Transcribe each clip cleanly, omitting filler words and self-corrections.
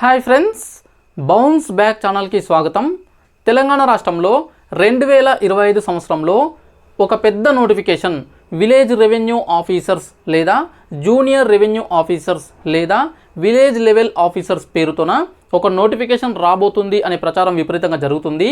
Hi friends, bounce back ఛానల్కి స్వాగతం. తెలంగాణ రాష్ట్రంలో 2025 సంవత్సరంలో ఒక పెద్ద నోటిఫికేషన్ విలేజ్ రెవెన్యూ ఆఫీసర్స్ లేదా జూనియర్ రెవెన్యూ ఆఫీసర్స్ లేదా విలేజ్ లెవెల్ ఆఫీసర్స్ పేరుతోన ఒక నోటిఫికేషన్ రాబోతుంది అనే ప్రచారం విపరీతంగా జరుగుతుంది.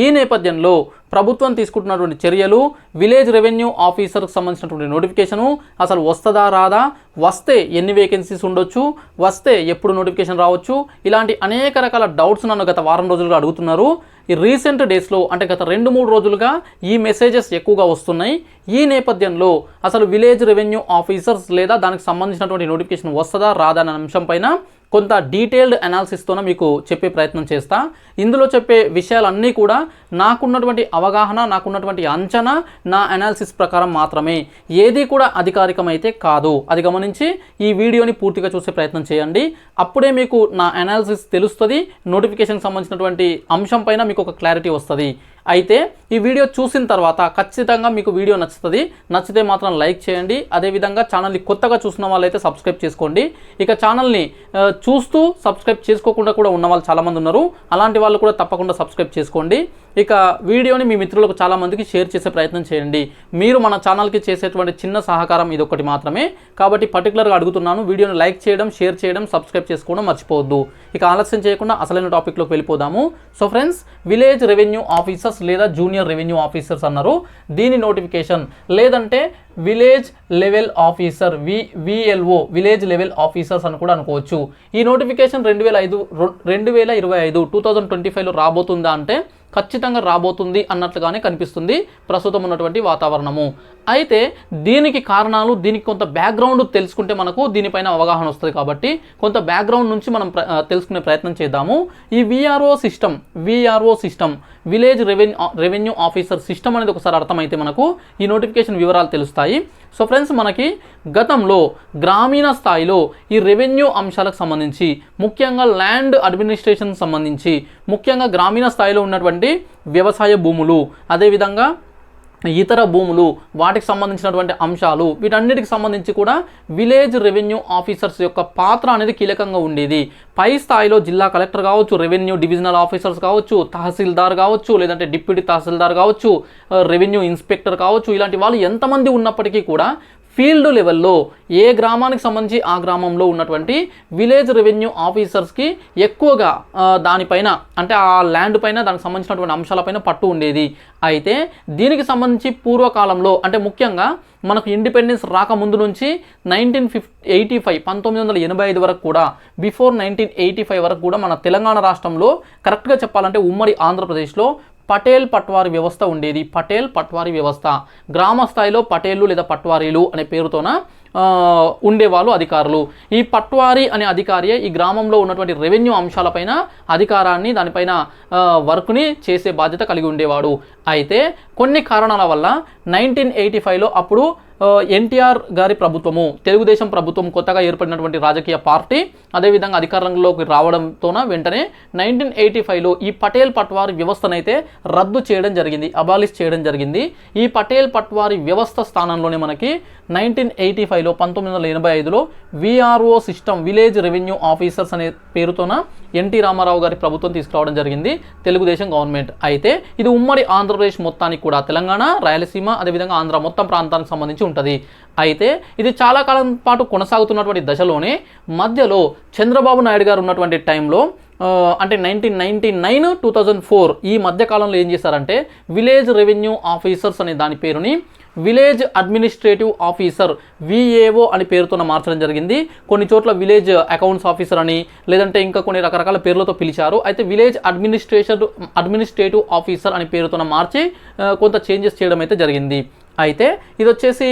ఈ నేపథ్యంలో ప్రభుత్వం తీసుకుంటున్నటువంటి చర్యలు, విలేజ్ రెవెన్యూ ఆఫీసర్కి సంబంధించినటువంటి నోటిఫికేషను అసలు వస్తుందా రాదా, వస్తే ఎన్ని వేకెన్సీస్ ఉండొచ్చు, వస్తే ఎప్పుడు నోటిఫికేషన్ రావచ్చు, ఇలాంటి అనేక రకాల డౌట్స్ నన్ను గత వారం రోజులుగా అడుగుతున్నారు. ఈ రీసెంట్ డేస్లో అంటే గత 2-3 రోజులుగా ఈ మెసేజెస్ ఎక్కువగా వస్తున్నాయి. ఈ నేపథ్యంలో అసలు విలేజ్ రెవెన్యూ ఆఫీసర్స్ లేదా దానికి సంబంధించినటువంటి నోటిఫికేషన్ వస్తుందా రాదా అనే అంశం పైన కొంత డీటెయిల్డ్ అనాలిసిస్తోనే మీకు చెప్పే ప్రయత్నం చేస్తా. ఇందులో చెప్పే విషయాలన్నీ కూడా నాకున్నటువంటి అవగాహన, నాకున్నటువంటి అంచనా, నా అనాలిసిస్ ప్రకారం మాత్రమే, ఏది కూడా అధికారికమైతే కాదు. అది గమనించి ఈ వీడియోని పూర్తిగా చూసే ప్రయత్నం చేయండి. అప్పుడే మీకు నా అనాలిసిస్ తెలుస్తుంది, నోటిఫికేషన్కి సంబంధించినటువంటి అంశం పైన మీకు ఒక క్లారిటీ వస్తుంది. అయితే ఈ వీడియో చూసిన తర్వాత ఖచ్చితంగా మీకు వీడియో నచ్చుతుంది. నచ్చితే మాత్రం లైక్ చేయండి. అదేవిధంగా ఛానల్ని కొత్తగా చూసిన వాళ్ళైతే సబ్స్క్రైబ్ చేసుకోండి. ఇక ఛానల్ని చూస్తూ సబ్స్క్రైబ్ చేసుకోకుండా కూడా ఉన్న వాళ్ళు చాలామంది ఉన్నారు. అలాంటి వాళ్ళు కూడా తప్పకుండా సబ్స్క్రైబ్ చేసుకోండి. ఇక వీడియోని మీ మిత్రులకు చాలామందికి షేర్ చేసే ప్రయత్నం చేయండి. మీరు మన ఛానల్కి చేసేటువంటి చిన్న సహకారం ఇదొకటి మాత్రమే. కాబట్టి పర్టికులర్గా అడుగుతున్నాను, వీడియోని లైక్ చేయడం, షేర్ చేయడం, సబ్స్క్రైబ్ చేసుకోవడం మర్చిపోవద్దు. ఇక ఆలస్యం చేయకుండా అసలైన టాపిక్లోకి వెళ్ళిపోదాము. So friends, village revenue officers లేదా జూనియర్ రెవెన్యూ ఆఫీసర్స్ అన్నారు. దీని నోటిఫికేషన్ లేదంటే village level officer విఎల్ఓ village level officers అని కూడా అనుకోవచ్చు. ఈ నోటిఫికేషన్ 2025లో రాబోతుందా అంటే ఖచ్చితంగా రాబోతుంది అన్నట్లుగానే కనిపిస్తుంది ప్రస్తుతం ఉన్నటువంటి వాతావరణము. అయితే దీనికి కారణాలు, దీనికి కొంత బ్యాక్గ్రౌండ్ తెలుసుకుంటే మనకు దీనిపైన అవగాహన వస్తుంది. కాబట్టి కొంత బ్యాక్గ్రౌండ్ నుంచి మనం తెలుసుకునే ప్రయత్నం చేద్దాము. ఈ VRO system village revenue officer system అనేది ఒకసారి అర్థమైతే మనకు ఈ నోటిఫికేషన్ వివరాలు తెలుస్తాయి. సో ఫ్రెండ్స్, మనకి గతంలో గ్రామీణ స్థాయిలో ఈ రెవెన్యూ అంశాలకు సంబంధించి, ముఖ్యంగా ల్యాండ్ అడ్మినిస్ట్రేషన్ సంబంధించి, ముఖ్యంగా గ్రామీణ స్థాయిలో ఉన్నటువంటి వ్యవసాయ భూములు, అదేవిధంగా ఇతర భూములు, వాటికి సంబంధించినటువంటి అంశాలు, వీటన్నిటికి సంబంధించి కూడా విలేజ్ రెవెన్యూ ఆఫీసర్స్ యొక్క పాత్ర అనేది కీలకంగా ఉండేది. పై స్థాయిలో జిల్లా కలెక్టర్ కావచ్చు, రెవెన్యూ డివిజనల్ ఆఫీసర్స్ కావచ్చు, తహసీల్దార్ కావచ్చు, లేదంటే డిప్యూటీ తహసీల్దార్ కావచ్చు, రెవెన్యూ ఇన్స్పెక్టర్ కావచ్చు, ఇలాంటి వాళ్ళు ఎంతమంది ఉన్నప్పటికీ కూడా ఫీల్డ్ లెవెల్లో ఏ గ్రామానికి సంబంధించి ఆ గ్రామంలో ఉన్నటువంటి విలేజ్ రెవెన్యూ ఆఫీసర్స్కి ఎక్కువగా దానిపైన అంటే ఆ ల్యాండ్ పైన దానికి సంబంధించినటువంటి అంశాలపైన పట్టు ఉండేది. అయితే దీనికి సంబంధించి పూర్వకాలంలో అంటే ముఖ్యంగా మనకు ఇండిపెండెన్స్ రాకముందు నుంచి 1985 వరకు కూడా, బిఫోర్ 1985 వరకు కూడా మన తెలంగాణ రాష్ట్రంలో కరెక్ట్గా చెప్పాలంటే ఉమ్మడి ఆంధ్రప్రదేశ్లో పటేల్ పట్వారీ వ్యవస్థ ఉండేది. పటేల్ పట్వారీ వ్యవస్థ, గ్రామ స్థాయిలో పటేళ్ళు లేదా పట్వారీలు అనే పేరుతోన ఉండేవాళ్ళు అధికారులు. ఈ పట్వారీ అనే అధికారియే ఈ గ్రామంలో ఉన్నటువంటి రెవెన్యూ అంశాలపైన అధికారాన్ని, దానిపైన వర్క్ని చేసే బాధ్యత కలిగి ఉండేవాడు. అయితే కొన్ని కారణాల వల్ల 1985లో అప్పుడు ఎన్టీఆర్ గారి ప్రభుత్వము, తెలుగుదేశం ప్రభుత్వం, కొత్తగా ఏర్పడినటువంటి రాజకీయ పార్టీ అదేవిధంగా అధికారంలోకి రావడంతోన వెంటనే 1985లో ఈ పటేల్ పట్వారీ వ్యవస్థనైతే రద్దు చేయడం జరిగింది, అబాలిష్ చేయడం జరిగింది. ఈ పటేల్ పట్వారీ వ్యవస్థ స్థానంలోనే మనకి 1985లో VRO system, village revenue officers అనే పేరుతోన ఎన్టీ రామారావు గారి ప్రభుత్వం తీసుకురావడం జరిగింది, తెలుగుదేశం గవర్నమెంట్. అయితే ఇది ఉమ్మడి ఆంధ్రప్రదేశ్ మొత్తానికి కూడా, తెలంగాణ, రాయలసీమ, అదేవిధంగా ఆంధ్ర మొత్తం ప్రాంతానికి సంబంధించి ఉంటుంది. అయితే ఇది చాలా కాలం పాటు కొనసాగుతున్నటువంటి దశలోనే మధ్యలో చంద్రబాబు నాయుడు గారు ఉన్నటువంటి టైంలో అంటే 1999-2004 ఈ మధ్యకాలంలో ఏం చేశారంటే విలేజ్ రెవెన్యూ ఆఫీసర్స్ అనే దాని పేరుని విలేజ్ అడ్మినిస్ట్రేటివ్ ఆఫీసర్ విఏఓ అని పేరుతో మార్చడం జరిగింది. కొన్ని చోట్ల విలేజ్ అకౌంట్స్ ఆఫీసర్ అని, లేదంటే ఇంకా కొన్ని రకరకాల పేర్లతో పిలిచారు. అయితే విలేజ్ అడ్మినిస్ట్రేటివ్ ఆఫీసర్ అనే పేరుతో మార్చి కొంత చేంజెస్ చేయడం అయితే జరిగింది. అయితే ఇది వచ్చేసి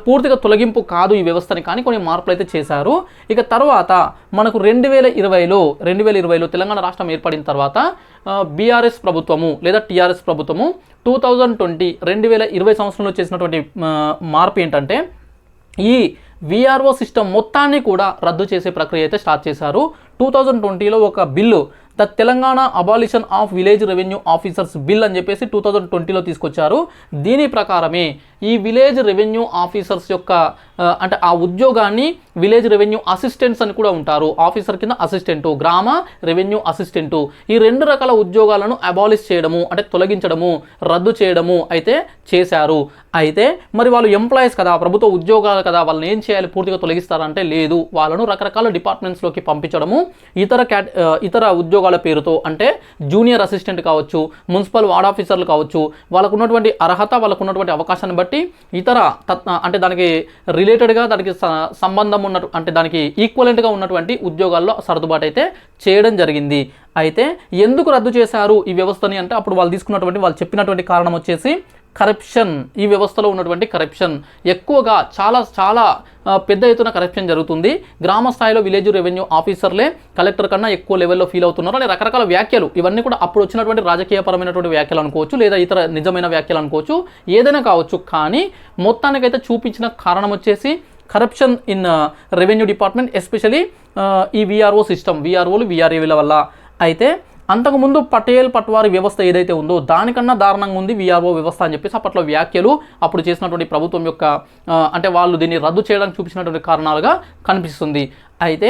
పూర్తిగా తొలగింపు కాదు ఈ వ్యవస్థని, కానీ కొన్ని మార్పులు అయితే చేశారు. ఇక తర్వాత మనకు 2020లో తెలంగాణ రాష్ట్రం ఏర్పడిన తర్వాత బీఆర్ఎస్ ప్రభుత్వము లేదా టీఆర్ఎస్ ప్రభుత్వము 2020 సంవత్సరంలో చేసినటువంటి మార్పు ఏంటంటే ఈ విఆర్ఓ సిస్టమ్ మొత్తాన్ని కూడా రద్దు చేసే ప్రక్రియ అయితే స్టార్ట్ చేశారు. 2020లో ఒక bill the Telangana abolition of village revenue officers bill అని చెప్పేసి 2020లో తీసుకొచ్చారు. దీని ప్రకారమే ఈ విలేజ్ రెవెన్యూ ఆఫీసర్స్ యొక్క అంటే ఆ ఉద్యోగాన్ని విలేజ్ రెవెన్యూ అసిస్టెంట్స్ అని కూడా ఉంటారు. ఆఫీసర్ కింద అసిస్టెంటు, గ్రామ రెవెన్యూ అసిస్టెంటు, ఈ 2 రకాల ఉద్యోగాలను అబాలిష్ చేయడము అంటే తొలగించడము, రద్దు చేయడము అయితే చేశారు. అయితే మరి వాళ్ళు ఎంప్లాయీస్ కదా, ప్రభుత్వ ఉద్యోగాలు కదా, వాళ్ళని ఏం చేయాలి, పూర్తిగా తొలగిస్తారంటే లేదు, వాళ్ళను రకరకాల డిపార్ట్మెంట్స్లోకి పంపించడము, ఇతర ఉద్యోగాల పేరుతో అంటే జూనియర్ అసిస్టెంట్ కావచ్చు, మున్సిపల్ వార్డ్ ఆఫీసర్లు కావచ్చు, వాళ్ళకు ఉన్నటువంటి అర్హత, వాళ్ళకు ఉన్నటువంటి అవకాశాన్ని బట్టి ఇతర అంటే దానికి రిలేటెడ్గా దానికి సంబంధం ఉన్నట్టు అంటే దానికి ఈక్వలెంట్గా ఉన్నటువంటి ఉద్యోగాల్లో సర్దుబాటు అయితే చేయడం జరిగింది. అయితే ఎందుకు రద్దు చేశారు ఈ వ్యవస్థని అంటే అప్పుడు వాళ్ళు చెప్పినటువంటి కారణం వచ్చేసి కరప్షన్. ఈ వ్యవస్థలో ఉన్నటువంటి కరప్షన్ ఎక్కువగా చాలా పెద్ద ఎత్తున కరప్షన్ జరుగుతుంది. గ్రామ స్థాయిలో విలేజ్ రెవెన్యూ ఆఫీసర్లే కలెక్టర్ కన్నా ఎక్కువ లెవెల్లో ఫీల్ అవుతున్నారు అనే రకరకాల వ్యాఖ్యలు, ఇవన్నీ కూడా అప్పుడు వచ్చినటువంటి రాజకీయపరమైనటువంటి వ్యాఖ్యలు అనుకోవచ్చు, లేదా ఇతర నిజమైన వ్యాఖ్యలు అనుకోవచ్చు, ఏదైనా కావచ్చు. కానీ మొత్తానికైతే చూపించిన కారణం వచ్చేసి corruption in revenue department, especially ఈ విఆర్ఓ సిస్టమ్, విఆర్ఓలు విఆర్ఏల వల్ల. అయితే అంతకుముందు పటేల్ పట్వారీ వ్యవస్థ ఏదైతే ఉందో దానికన్నా దారుణంగా ఉంది విఆర్ఓ వ్యవస్థ అని చెప్పేసి అప్పట్లో వ్యాఖ్యలు అప్పుడు చేసినటువంటి ప్రభుత్వం యొక్క అంటే వాళ్ళు దీన్ని రద్దు చేయడానికి చూపించినటువంటి కారణాలుగా కనిపిస్తుంది. అయితే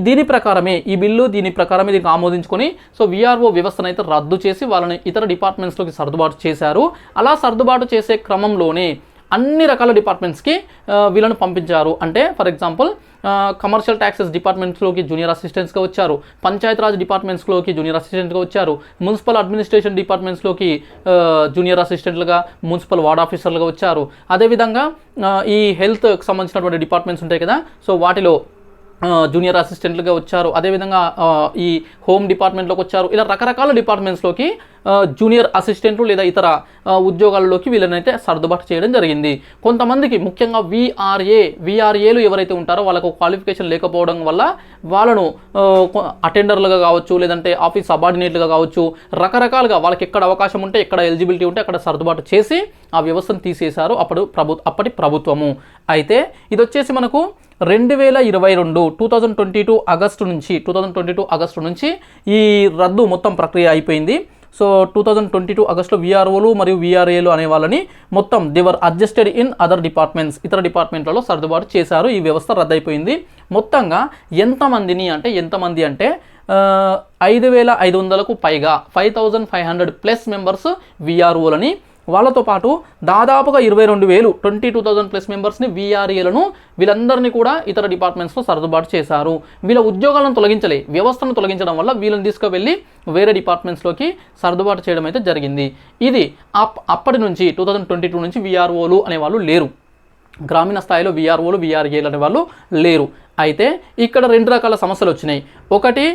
దీని ప్రకారమే ఈ బిల్లు దీనికి ఆమోదించుకొని సో విఆర్ఓ వ్యవస్థను అయితే రద్దు చేసి వాళ్ళని ఇతర డిపార్ట్మెంట్స్లోకి సర్దుబాటు చేశారు. అలా సర్దుబాటు చేసే క్రమంలోనే అన్ని రకాల డిపార్ట్మెంట్స్కి వీళ్ళను పంపించారు. అంటే ఫర్ ఎగ్జాంపుల్ కమర్షియల్ ట్యాక్సెస్ డిపార్ట్మెంట్స్లోకి జూనియర్ అసిస్టెంట్స్గా వచ్చారు, పంచాయతీరాజ్ డిపార్ట్మెంట్స్లోకి జూనియర్ అసిస్టెంట్గా వచ్చారు, మున్సిపల్ అడ్మినిస్ట్రేషన్ డిపార్ట్మెంట్స్లోకి జూనియర్ అసిస్టెంట్లుగా, మున్సిపల్ వార్డ్ ఆఫీసర్లుగా వచ్చారు. అదేవిధంగా ఈ హెల్త్కి సంబంధించినటువంటి డిపార్ట్మెంట్స్ ఉంటాయి కదా, సో వాటిలో జూనియర్ అసిస్టెంట్లుగా వచ్చారు. అదేవిధంగా ఈ హోమ్ డిపార్ట్మెంట్లోకి వచ్చారు. ఇలా రకరకాల డిపార్ట్మెంట్స్లోకి జూనియర్ అసిస్టెంట్లు లేదా ఇతర ఉద్యోగాలలోకి వీళ్ళనైతే సర్దుబాటు చేయడం జరిగింది. కొంతమందికి ముఖ్యంగా విఆర్ఏలు ఎవరైతే ఉంటారో వాళ్ళకు క్వాలిఫికేషన్ లేకపోవడం వల్ల వాళ్ళను అటెండర్లుగా కావచ్చు, లేదంటే ఆఫీస్ సబార్డినేట్లుగా కావచ్చు, రకరకాలుగా వాళ్ళకి ఎక్కడ అవకాశం ఉంటే, ఎక్కడ ఎలిజిబిలిటీ ఉంటే అక్కడ సర్దుబాటు చేసి ఆ వ్యవస్థను తీసేశారు అప్పటి ప్రభుత్వము. అయితే ఇది వచ్చేసి మనకు 2022 ఆగస్టు నుంచి ఈ రద్దు మొత్తం ప్రక్రియ అయిపోయింది. సో 2022 ఆగస్టులో విఆర్ఓలు మరియు విఆర్ఏలు అనే వాళ్ళని మొత్తం దేవర్ అడ్జస్టెడ్ ఇన్ అదర్ డిపార్ట్మెంట్స్, ఇతర డిపార్ట్మెంట్లలో సర్దుబాటు చేశారు. ఈ వ్యవస్థ రద్దయిపోయింది. మొత్తంగా ఎంతమంది అంటే 5,500కు పైగా 5,500+ మెంబర్స్ విఆర్ఓలని, వాళ్ళతో పాటు దాదాపుగా 22,000 మెంబర్స్ని విఆర్ఏలను వీళ్ళందరినీ కూడా ఇతర డిపార్ట్మెంట్స్లో సర్దుబాటు చేశారు. వీళ్ళ ఉద్యోగాలను తొలగించలే, వ్యవస్థను తొలగించడం వల్ల వీళ్ళని తీసుకువెళ్ళి వేరే డిపార్ట్మెంట్స్లోకి సర్దుబాటు చేయడం అయితే జరిగింది. ఇది అప్పటి నుంచి 2022 నుంచి విఆర్ఓలు అనేవాళ్ళు లేరు, గ్రామీణ స్థాయిలో విఆర్ఓలు విఆర్ఏలు అనేవాళ్ళు లేరు. అయితే ఇక్కడ 2 రకాల సమస్యలు వచ్చినాయి. ఒకటి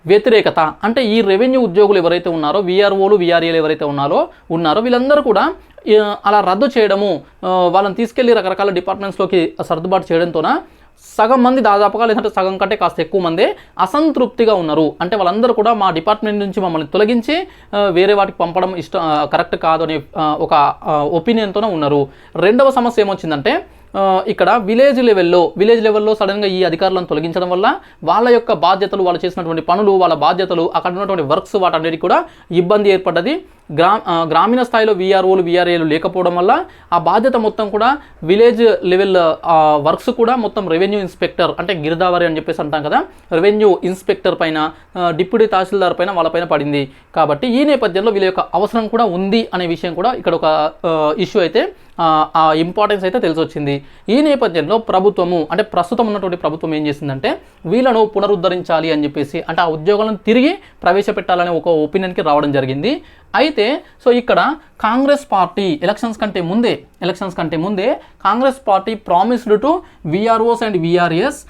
వ్యతిరేకత, అంటే ఈ రెవెన్యూ ఉద్యోగులు ఎవరైతే ఉన్నారో, విఆర్ఓలు విఆర్ఏలు ఎవరైతే ఉన్నారో వీళ్ళందరూ కూడా అలా రద్దు చేయడము, వాళ్ళని తీసుకెళ్లి రకరకాల డిపార్ట్మెంట్స్లోకి సర్దుబాటు చేయడంతోన సగం మంది దాదాపుగా, లేదంటే సగం కంటే కాస్త ఎక్కువ మంది అసంతృప్తిగా ఉన్నారు. అంటే వాళ్ళందరూ కూడా మా డిపార్ట్మెంట్ నుంచి మమ్మల్ని తొలగించి వేరే వాటికి పంపడం కరెక్ట్ కాదు అనే ఒక ఒపీనియన్తోనే ఉన్నారు. రెండవ సమస్య ఏమొచ్చిందంటే ఇక్కడ విలేజ్ లెవెల్లో సడన్గా ఈ అధికారులను తొలగించడం వల్ల వాళ్ళ యొక్క బాధ్యతలు, వాళ్ళు చేసినటువంటి పనులు, వాళ్ళ బాధ్యతలు, అక్కడ ఉన్నటువంటి వర్క్స్ వాటన్నిటికీ కూడా ఇబ్బంది ఏర్పడ్డది. గ్రామీణ స్థాయిలో విఆర్ఓలు విఆర్ఏలు లేకపోవడం వల్ల ఆ బాధ్యత మొత్తం కూడా విలేజ్ లెవెల్ వర్క్స్ కూడా మొత్తం రెవెన్యూ ఇన్స్పెక్టర్ అంటే గిరిదావరి అని చెప్పేసి అంటాం కదా, రెవెన్యూ ఇన్స్పెక్టర్ పైన, డిప్యూటీ తహసీల్దార్ పైన, వాళ్ళపైన పడింది. కాబట్టి ఈ నేపథ్యంలో వీళ్ళ యొక్క అవసరం కూడా ఉంది అనే విషయం కూడా ఇక్కడ ఒక ఇష్యూ అయితే ఆ ఇంపార్టెన్స్ అయితే తెలిసి వచ్చింది. ఈ నేపథ్యంలో ప్రభుత్వము అంటే ప్రస్తుతం ఉన్నటువంటి ప్రభుత్వం ఏం చేసిందంటే వీళ్ళను పునరుద్ధరించాలి అని చెప్పేసి, అంటే ఆ ఉద్యోగాలను తిరిగి ప్రవేశపెట్టాలనే ఒక ఒపీనియన్కి రావడం జరిగింది. అయితే సో ఇక్కడ కాంగ్రెస్ పార్టీ ఎలక్షన్స్ కంటే ముందే Congress party promised to VROs and VRAs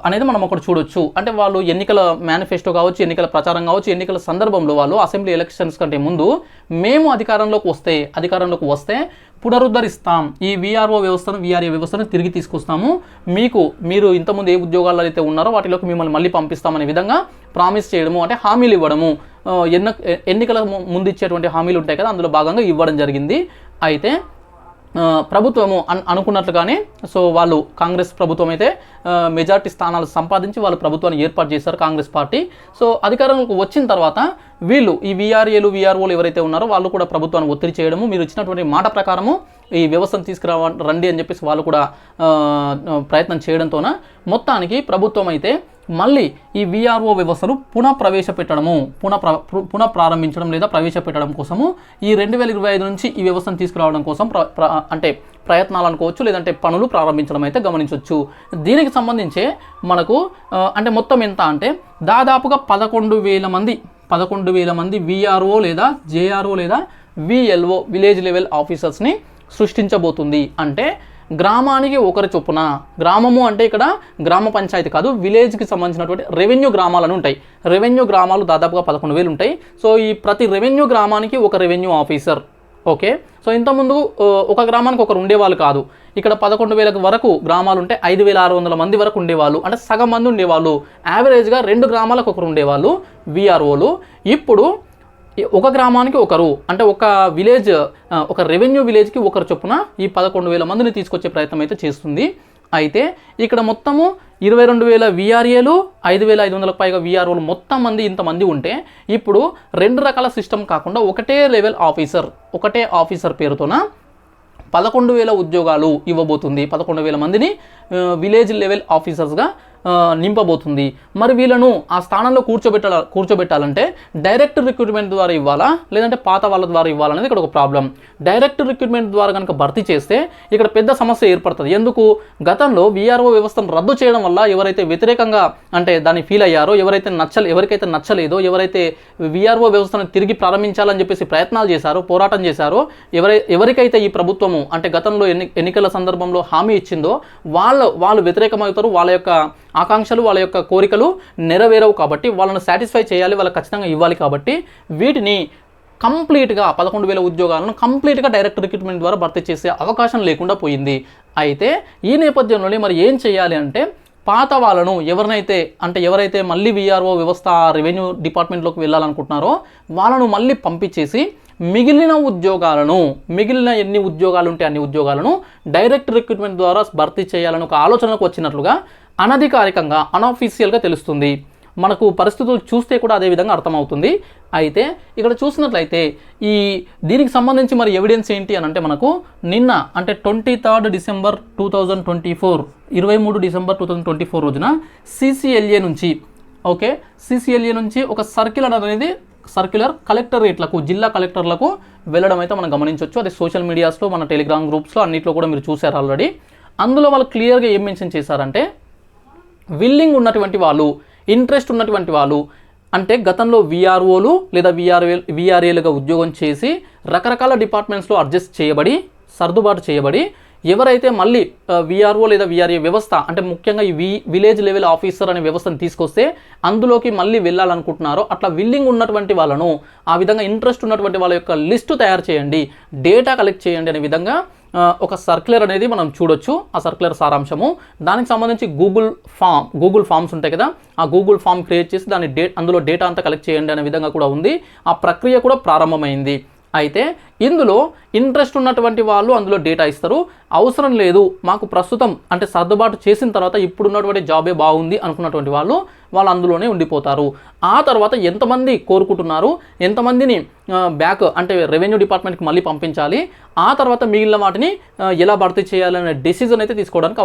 అనేది మనం ఒకటి చూడొచ్చు. అంటే వాళ్ళు ఎన్నికల మేనిఫెస్టో కావచ్చు, ఎన్నికల ప్రచారం కావచ్చు, ఎన్నికల సందర్భంలో వాళ్ళు అసెంబ్లీ ఎలక్షన్స్ కంటే ముందు మేము అధికారంలోకి వస్తే పునరుద్ధరిస్తాం, ఈ విఆర్ఓ వ్యవస్థను విఆర్ఏ వ్యవస్థను తిరిగి తీసుకొస్తాము, మీరు ఇంతకుముందు ఏ ఉద్యోగాల్లో అయితే ఉన్నారో వాటిలోకి మిమ్మల్ని మళ్ళీ పంపిస్తామనే విధంగా ప్రామిస్ చేయడము, అంటే హామీలు ఇవ్వడము, ఎన్నికల ముందు ఇచ్చేటువంటి హామీలు ఉంటాయి కదా, అందులో భాగంగా ఇవ్వడం జరిగింది. అయితే ప్రభుత్వము అనుకున్నట్లుగానే సో వాళ్ళు కాంగ్రెస్ ప్రభుత్వం అయితే మెజార్టీ స్థానాలు సంపాదించి వాళ్ళు ప్రభుత్వాన్ని ఏర్పాటు చేశారు కాంగ్రెస్ పార్టీ. సో అధికారంలోకి వచ్చిన తర్వాత వీళ్ళు ఈ వీఆర్ఏలు వీఆర్ఓలు ఎవరైతే ఉన్నారో వాళ్ళు కూడా ప్రభుత్వాన్ని ఒత్తిడి చేయడము, మీరు ఇచ్చినటువంటి మాట ప్రకారము ఈ వ్యవస్థను రండి అని చెప్పేసి వాళ్ళు కూడా ప్రయత్నం చేయడంతోన మొత్తానికి ప్రభుత్వం అయితే మళ్ళీ ఈ వీఆర్ఓ వ్యవస్థను పునః ప్రారంభించడం లేదా ప్రవేశపెట్టడం కోసము ఈ 2025 నుంచి ఈ వ్యవస్థను తీసుకురావడం కోసం అంటే ప్రయత్నాలు అనుకోవచ్చు, లేదంటే పనులు ప్రారంభించడం అయితే గమనించవచ్చు. దీనికి సంబంధించే మనకు అంటే మొత్తం ఎంత అంటే దాదాపుగా 11,000 మంది వీఆర్ఓ లేదా జేఆర్ఓ లేదా విఎల్ఓ విలేజ్ లెవెల్ ఆఫీసర్స్ని సృష్టించబోతుంది. అంటే గ్రామానికి ఒకరి చొప్పున, గ్రామము అంటే ఇక్కడ గ్రామ పంచాయతీ కాదు, విలేజ్కి సంబంధించినటువంటి రెవెన్యూ గ్రామాలను ఉంటాయి. రెవెన్యూ గ్రామాలు దాదాపుగా 11,000 ఉంటాయి. సో ఈ ప్రతి రెవెన్యూ గ్రామానికి ఒక రెవెన్యూ ఆఫీసర్. ఓకే, సో ఇంతకుముందు ఒక గ్రామానికి ఒకరు ఉండేవాళ్ళు కాదు. ఇక్కడ 11,000 వరకు గ్రామాలు ఉంటే 5,600 మంది వరకు ఉండేవాళ్ళు, అంటే సగం మంది ఉండేవాళ్ళు. యావరేజ్గా 2 గ్రామాలకు ఒకరు ఉండేవాళ్ళు వీఆర్ఓలు. ఇప్పుడు ఒక గ్రామానికి ఒకరు, అంటే ఒక విలేజ్, ఒక రెవెన్యూ విలేజ్కి ఒకరు చొప్పున ఈ 11,000 మందిని తీసుకొచ్చే ప్రయత్నం అయితే చేస్తుంది. అయితే ఇక్కడ మొత్తము 22,000 వీఆర్ఏలు, 5,500కు పైగా వీఆర్ఓలు, మొత్తం మంది ఇంతమంది ఉంటే ఇప్పుడు 2 రకాల సిస్టమ్ కాకుండా ఒకటే ఆఫీసర్ పేరుతోన 11,000 ఉద్యోగాలు ఇవ్వబోతుంది. 11,000 మందిని విలేజ్ లెవెల్ ఆఫీసర్స్గా నింపబోతుంది. మరి వీళ్ళను ఆ స్థానంలో కూర్చోబెట్టాలంటే డైరెక్ట్ రిక్రూట్మెంట్ ద్వారా ఇవ్వాలా, లేదంటే పాత వాళ్ళ ద్వారా ఇవ్వాలనేది ఇక్కడ ఒక ప్రాబ్లం. డైరెక్ట్ రిక్రూట్మెంట్ ద్వారా కనుక భర్తీ చేస్తే ఇక్కడ పెద్ద సమస్య ఏర్పడుతుంది. ఎందుకు? గతంలో వీఆర్ఓ వ్యవస్థను రద్దు చేయడం వల్ల ఎవరైతే వ్యతిరేకంగా అంటే దాన్ని ఫీల్ అయ్యారో, ఎవరికైతే నచ్చలేదో, ఎవరైతే వీఆర్ఓ వ్యవస్థను తిరిగి ప్రారంభించాలని చెప్పేసి ప్రయత్నాలు చేశారో, పోరాటం చేశారో, ఎవరికైతే ఈ ప్రభుత్వము అంటే గతంలో ఎన్నికల సందర్భంలో హామీ ఇచ్చిందో వాళ్ళు వ్యతిరేకమవుతారు. వాళ్ళ యొక్క ఆకాంక్షలు, వాళ్ళ యొక్క కోరికలు నెరవేరవు. కాబట్టి వాళ్ళను సాటిస్ఫై చేయాలి, వాళ్ళకి ఖచ్చితంగా ఇవ్వాలి. కాబట్టి వీటిని కంప్లీట్గా 11,000 ఉద్యోగాలను కంప్లీట్గా డైరెక్ట్ రిక్రూట్మెంట్ ద్వారా భర్తీ చేసే అవకాశం లేకుండా పోయింది. అయితే ఈ నేపథ్యంలోనే మరి ఏం చేయాలి అంటే పాత వాళ్ళను ఎవరైతే మళ్ళీ వీఆర్ఓ వ్యవస్థ రెవెన్యూ డిపార్ట్మెంట్లోకి వెళ్ళాలనుకుంటున్నారో వాళ్ళను మళ్ళీ పంపించేసి మిగిలిన ఎన్ని ఉద్యోగాలు ఉంటే అన్ని ఉద్యోగాలను డైరెక్ట్ రిక్రూట్మెంట్ ద్వారా భర్తీ చేయాలని ఒక ఆలోచనకు వచ్చినట్లుగా అనధికారికంగా అన్అఫీషియల్గా తెలుస్తుంది. మనకు పరిస్థితులు చూస్తే కూడా అదే విధంగా అర్థమవుతుంది. అయితే ఇక్కడ చూసినట్లయితే దీనికి సంబంధించి మరి ఎవిడెన్స్ ఏంటి అని అంటే మనకు నిన్న అంటే 23 డిసెంబర్ 2024 23 డిసెంబర్ 2024 రోజున CCLA నుంచి ఒక సర్క్యులర్ కలెక్టరేట్లకు, జిల్లా కలెక్టర్లకు వెళ్ళడం అయితే మనం గమనించవచ్చు. అది సోషల్ మీడియాస్లో, మన టెలిగ్రామ్ గ్రూప్స్లో అన్నింటిలో కూడా మీరు చూశారు ఆల్రెడీ. అందులో వాళ్ళు క్లియర్గా ఏం మెన్షన్ చేశారంటే విల్లింగ్ ఉన్నటువంటి వాళ్ళు, ఇంట్రెస్ట్ ఉన్నటువంటి వాళ్ళు, అంటే గతంలో వీఆర్ఓలు లేదా వీఆర్ఏలుగా ఉద్యోగం చేసి రకరకాల డిపార్ట్మెంట్స్లో సర్దుబాటు చేయబడి ఎవరైతే మళ్ళీ వీఆర్ఓ లేదా వీఆర్ఏ వ్యవస్థ అంటే ముఖ్యంగా ఈ విలేజ్ లెవెల్ ఆఫీసర్ అనే వ్యవస్థను తీసుకొస్తే అందులోకి మళ్ళీ వెళ్ళాలనుకుంటున్నారో అట్లా విల్లింగ్ ఉన్నటువంటి వాళ్ళను, ఆ విధంగా ఇంట్రెస్ట్ ఉన్నటువంటి వాళ్ళ యొక్క లిస్టు తయారు చేయండి, డేటా కలెక్ట్ చేయండి అనే విధంగా ఒక సర్క్యులర్ అనేది మనం చూడొచ్చు. ఆ సర్క్యులర్ సారాంశము, దానికి సంబంధించి గూగుల్ ఫామ్స్ ఉంటాయి కదా, ఆ గూగుల్ ఫామ్ క్రియేట్ చేసి అందులో డేటా అంతా కలెక్ట్ చేయండి అనే విధంగా కూడా ఉంది. ఆ ప్రక్రియ కూడా ప్రారంభమైంది. అయితే ఇందులో ఇంట్రెస్ట్ ఉన్నటువంటి వాళ్ళు అందులో డేటా ఇస్తారు. అవసరం లేదు, మాకు ప్రస్తుతం అంటే సర్దుబాటు చేసిన తర్వాత ఇప్పుడున్నటువంటి జాబే బాగుంది అనుకున్నటువంటి వాళ్ళు అందులోనే ఉండిపోతారు. ఆ తర్వాత ఎంతమంది కోరుకుంటున్నారు, ఎంతమందిని బ్యాక్ అంటే రెవెన్యూ డిపార్ట్మెంట్కి మళ్ళీ పంపించాలి, ఆ తర్వాత మిగిలిన వాటిని ఎలా భర్తీ చేయాలనే డెసిజన్ అయితే తీసుకోవడానికి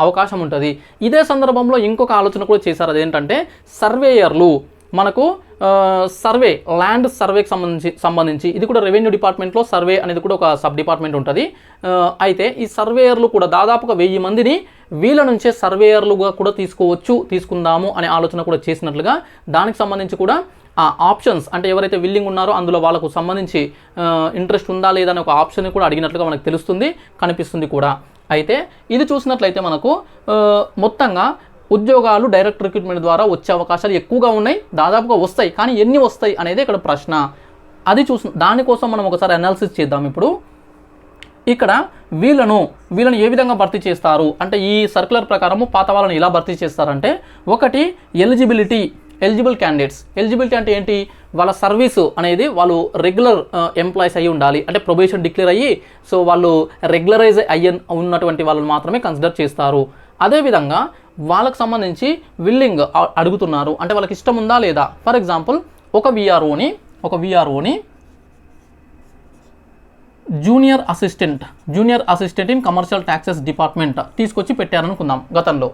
అవకాశం ఉంటుంది. ఇదే సందర్భంలో ఇంకొక ఆలోచన కూడా చేశారు. అదేంటంటే సర్వేయర్లు, మనకు ల్యాండ్ సర్వేకి సంబంధించి ఇది కూడా రెవెన్యూ డిపార్ట్మెంట్లో సర్వే అనేది కూడా ఒక సబ్ డిపార్ట్మెంట్ ఉంటుంది. అయితే ఈ సర్వేయర్లు కూడా దాదాపుగా 1000 మందిని వీళ్ళ నుంచే సర్వేయర్లుగా కూడా తీసుకుందాము అనే ఆలోచన కూడా చేసినట్లుగా, దానికి సంబంధించి కూడా ఆ ఆప్షన్స్ అంటే ఎవరైతే విల్లింగ్ ఉన్నారో అందులో వాళ్ళకు సంబంధించి ఇంట్రెస్ట్ ఉందా లేదా అనే ఒక ఆప్షన్ కూడా అడిగినట్లుగా మనకు కనిపిస్తుంది కూడా. అయితే ఇది చూసినట్లయితే మనకు మొత్తంగా ఉద్యోగాలు డైరెక్ట్ రిక్రూట్మెంట్ ద్వారా వచ్చే అవకాశాలు ఎక్కువగా ఉన్నాయి, దాదాపుగా వస్తాయి. కానీ ఎన్ని వస్తాయి అనేది ఇక్కడ ప్రశ్న. అది దానికోసం మనం ఒకసారి అనాలిసిస్ చేద్దాం. ఇప్పుడు ఇక్కడ వీళ్ళను ఏ విధంగా భర్తీ చేస్తారు అంటే ఈ సర్క్యులర్ ప్రకారము పాత వాళ్ళని ఎలా భర్తీ చేస్తారంటే, ఒకటి ఎలిజిబిలిటీ ఎలిజిబుల్ క్యాండిడేట్స్. ఎలిజిబిలిటీ అంటే ఏంటి? వాళ్ళ సర్వీసు అనేది వాళ్ళు రెగ్యులర్ ఎంప్లాయీస్ అయ్యి ఉండాలి, అంటే ప్రొబేషన్ డిక్లేర్ అయ్యి సో వాళ్ళు రెగ్యులరైజ్ అయ్యి ఉన్నటువంటి వాళ్ళని మాత్రమే కన్సిడర్ చేస్తారు. అదేవిధంగా వాళ్ళకి సంబంధించి విల్లింగ్ అడుగుతున్నారు అంటే వాళ్ళకి ఇష్టం ఉందా లేదా. ఫర్ ఎగ్జాంపుల్ ఒక విఆర్ఓని junior assistant in commercial taxes department తీసుకొచ్చి పెట్టారనుకుందాం గతంలో.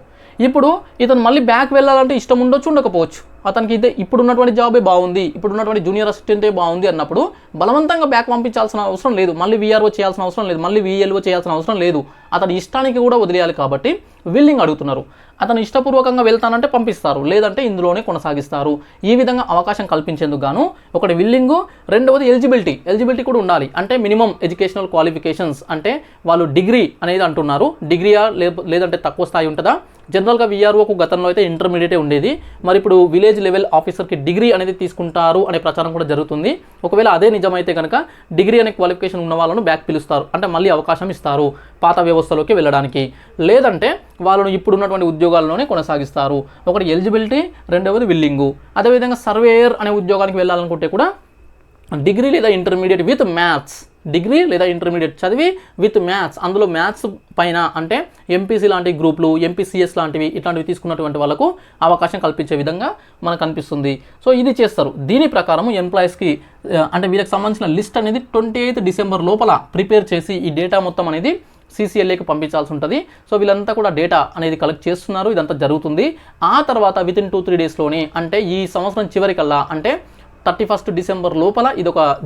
ఇప్పుడు ఇతను మళ్ళీ బ్యాక్ వెళ్ళాలంటే ఇష్టం ఉండొచ్చు, ఉండకపోవచ్చు. అతనికి ఇదే ఇప్పుడున్నటువంటి జాబే బాగుంది, ఇప్పుడున్నటువంటి జూనియర్ అసిస్టెంటే బాగుంది అన్నప్పుడు బలవంతంగా బ్యాక్ పంపించాల్సిన అవసరం లేదు, మళ్ళీ వీఆర్ఓ చేయాల్సిన అవసరం లేదు, మళ్ళీ వీఎల్ఓ చేయాల్సిన అవసరం లేదు. అతని ఇష్టానికి కూడా వదిలేయాలి కాబట్టి విల్లింగ్ అడుగుతున్నారు. అతను ఇష్టపూర్వకంగా వెళ్తానంటే పంపిస్తారు, లేదంటే ఇందులోనే కొనసాగిస్తారు. ఈ విధంగా అవకాశం కల్పించేందుకు గాను ఒకటి విల్లింగు, రెండవది ఎలిజిబిలిటీ కూడా ఉండాలి. అంటే మినిమం ఎడ్యుకేషనల్ క్వాలిఫికేషన్స్, అంటే వాళ్ళు డిగ్రీ అనేది అంటున్నారు. డిగ్రీయా లేదంటే తక్కువ స్థాయి ఉంటుందా? జనరల్గా వీఆర్ఓకు గతంలో అయితే ఇంటర్మీడియటే ఉండేది, మరి ఇప్పుడు విలేజ్ లెవెల్ ఆఫీసర్కి డిగ్రీ అనేది తీసుకుంటారు అనే ప్రచారం కూడా జరుగుతుంది. ఒకవేళ అదే నిజమైతే కనుక డిగ్రీ అనే క్వాలిఫికేషన్ ఉన్న వాళ్ళను బ్యాక్ పిలుస్తారు, అంటే మళ్ళీ అవకాశం ఇస్తారు పాత వ్యవస్థలోకి వెళ్ళడానికి, లేదంటే వాళ్ళను ఇప్పుడున్నటువంటి ఉద్యోగాల్లోనే కొనసాగిస్తారు. ఒకటి ఎలిజిబిలిటీ, రెండవది విల్లింగు. అదేవిధంగా సర్వేయర్ అనే ఉద్యోగానికి వెళ్ళాలనుకుంటే కూడా డిగ్రీ లేదా ఇంటర్మీడియట్ విత్ మ్యాథ్స్, డిగ్రీ లేదా ఇంటర్మీడియట్ చదివి విత్ మ్యాథ్స్, అందులో మ్యాథ్స్ పైన అంటే ఎంపీసీ లాంటి గ్రూపులు, ఎంపీసీఎస్ లాంటివి ఇట్లాంటివి తీసుకున్నటువంటి వాళ్ళకు అవకాశం కల్పించే విధంగా మనకు అనిపిస్తుంది. సో ఇది చేస్తారు. దీని ప్రకారం ఎంప్లాయీస్కి అంటే వీళ్ళకి సంబంధించిన లిస్ట్ అనేది 28 డిసెంబర్ లోపల ప్రిపేర్ చేసి ఈ డేటా మొత్తం అనేది CCLAకి పంపించాల్సి ఉంటుంది. సో వీళ్ళంతా కూడా డేటా అనేది కలెక్ట్ చేస్తున్నారు, ఇదంతా జరుగుతుంది. ఆ తర్వాత వితిన్ 2-3 డేస్లోనే, అంటే ఈ సంవత్సరం చివరికల్లా, అంటే 31 డిసెంబర్ లోపల